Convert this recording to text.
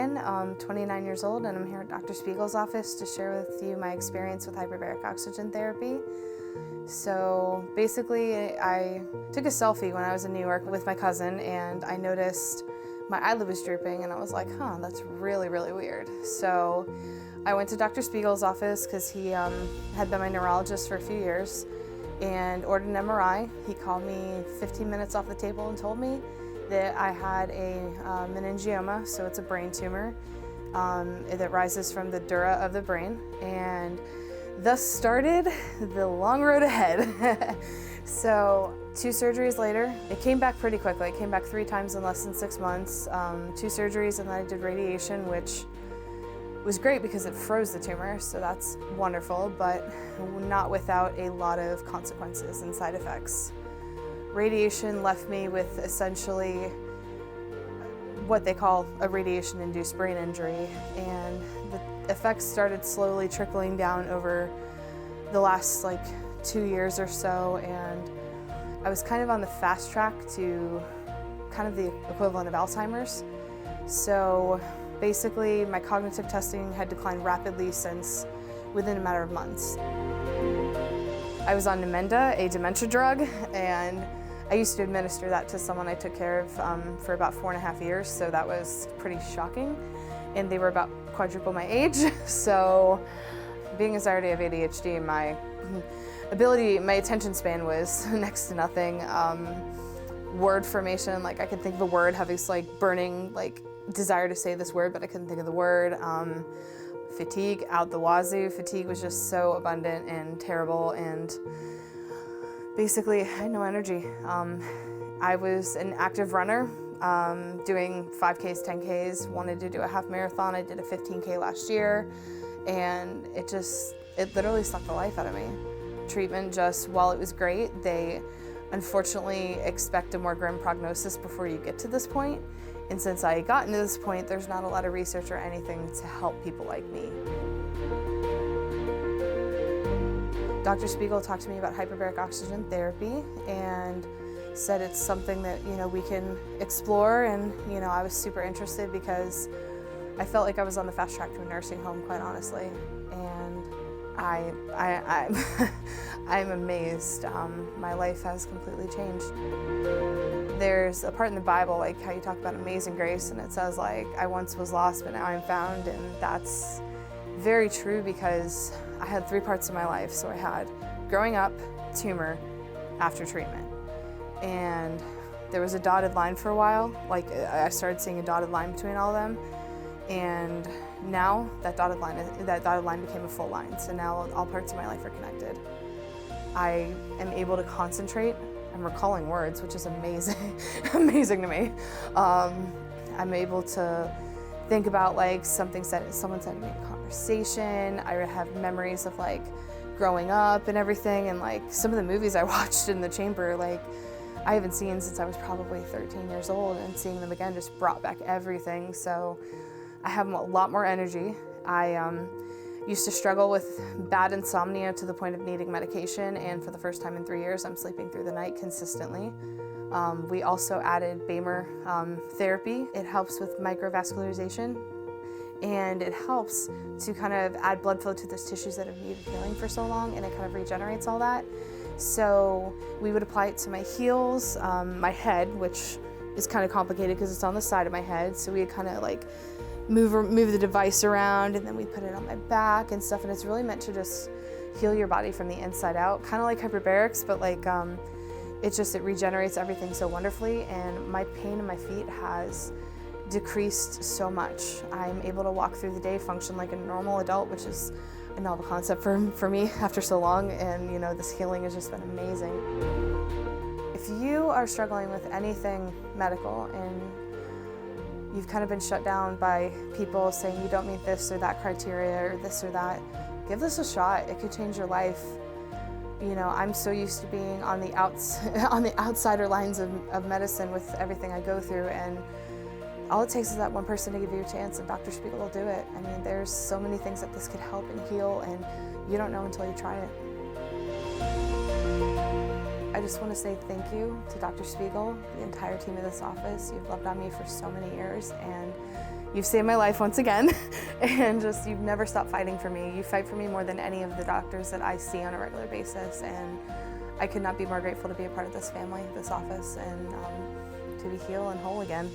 Megan. I'm 29 years old and I'm here at Dr. Spiegel's office to share with you my experience with hyperbaric oxygen therapy. So basically, I took a selfie when I was in New York with my cousin and I noticed my eyelid was drooping and I was like, that's really, really weird. So I went to Dr. Spiegel's office because he had been my neurologist for a few years and ordered an MRI. He called me 15 minutes off the table and told me that I had a meningioma, so it's a brain tumor that rises from the dura of the brain, and thus started the long road ahead. So 2 surgeries later, it came back pretty quickly. It came back 3 times in less than 6 months. 2 surgeries and then I did radiation, which was great because it froze the tumor, so that's wonderful, but not without a lot of consequences and side effects. Radiation left me with essentially what they call a radiation-induced brain injury, and the effects started slowly trickling down over the last 2 years or so, and I was kind of on the fast track to kind of the equivalent of Alzheimer's. So basically my cognitive testing had declined rapidly since within a matter of months. I was on Namenda, a dementia drug, and I used to administer that to someone I took care of for about 4.5 years, so that was pretty shocking. And they were about quadruple my age, so being as I already have ADHD, my attention span was next to nothing. Word formation, I could think of a word, have this burning desire to say this word, but I couldn't think of the word. Fatigue out the wazoo. Fatigue was just so abundant and terrible, and basically, I had no energy. I was an active runner, doing 5Ks, 10Ks, wanted to do a half marathon. I did a 15K last year, and it literally sucked the life out of me. Treatment while it was great, they unfortunately expect a more grim prognosis before you get to this point. And since I had gotten to this point, there's not a lot of research or anything to help people like me. Dr. Spiegel talked to me about hyperbaric oxygen therapy and said it's something that we can explore, and I was super interested because I felt like I was on the fast track to a nursing home, quite honestly, and I'm amazed. My life has completely changed. There's a part in the Bible, how you talk about amazing grace, and it says I once was lost, but now I'm found, and that's very true because I had 3 parts of my life. So I had growing up, tumor, after treatment. And there was a dotted line for a while. I started seeing a dotted line between all of them. And now that dotted line became a full line. So now all parts of my life are connected. I am able to concentrate. I'm recalling words, which is amazing, amazing to me. I'm able to think about someone said to me in a conversation. I have memories of growing up and everything, and some of the movies I watched in the chamber, I haven't seen since I was probably 13 years old, and seeing them again just brought back everything. So I have a lot more energy. I used to struggle with bad insomnia to the point of needing medication, and for the first time in 3 years, I'm sleeping through the night consistently. We also added BAMER therapy. It helps with microvascularization, and it helps to kind of add blood flow to those tissues that have needed healing for so long, and it kind of regenerates all that. So we would apply it to my heels, my head, which is kind of complicated because it's on the side of my head, so we would kind of move the device around, and then we put it on my back and stuff, and it's really meant to just heal your body from the inside out, kind of like hyperbarics, but it regenerates everything so wonderfully, and my pain in my feet has decreased so much. I'm able to walk through the day, function like a normal adult, which is a novel concept for me after so long, and this healing has just been amazing. If you are struggling with anything medical and you've kind of been shut down by people saying you don't meet this or that criteria or this or that, give this a shot. It could change your life. I'm so used to being on the outsider lines of medicine with everything I go through, and all it takes is that one person to give you a chance, and Dr. Spiegel will do it. I mean, there's so many things that this could help and heal, and you don't know until you try it. I just want to say thank you to Dr. Spiegel, the entire team of this office. You've loved on me for so many years, and you've saved my life once again. And just, you've never stopped fighting for me. You fight for me more than any of the doctors that I see on a regular basis, and I could not be more grateful to be a part of this family, this office, and to be healed and whole again.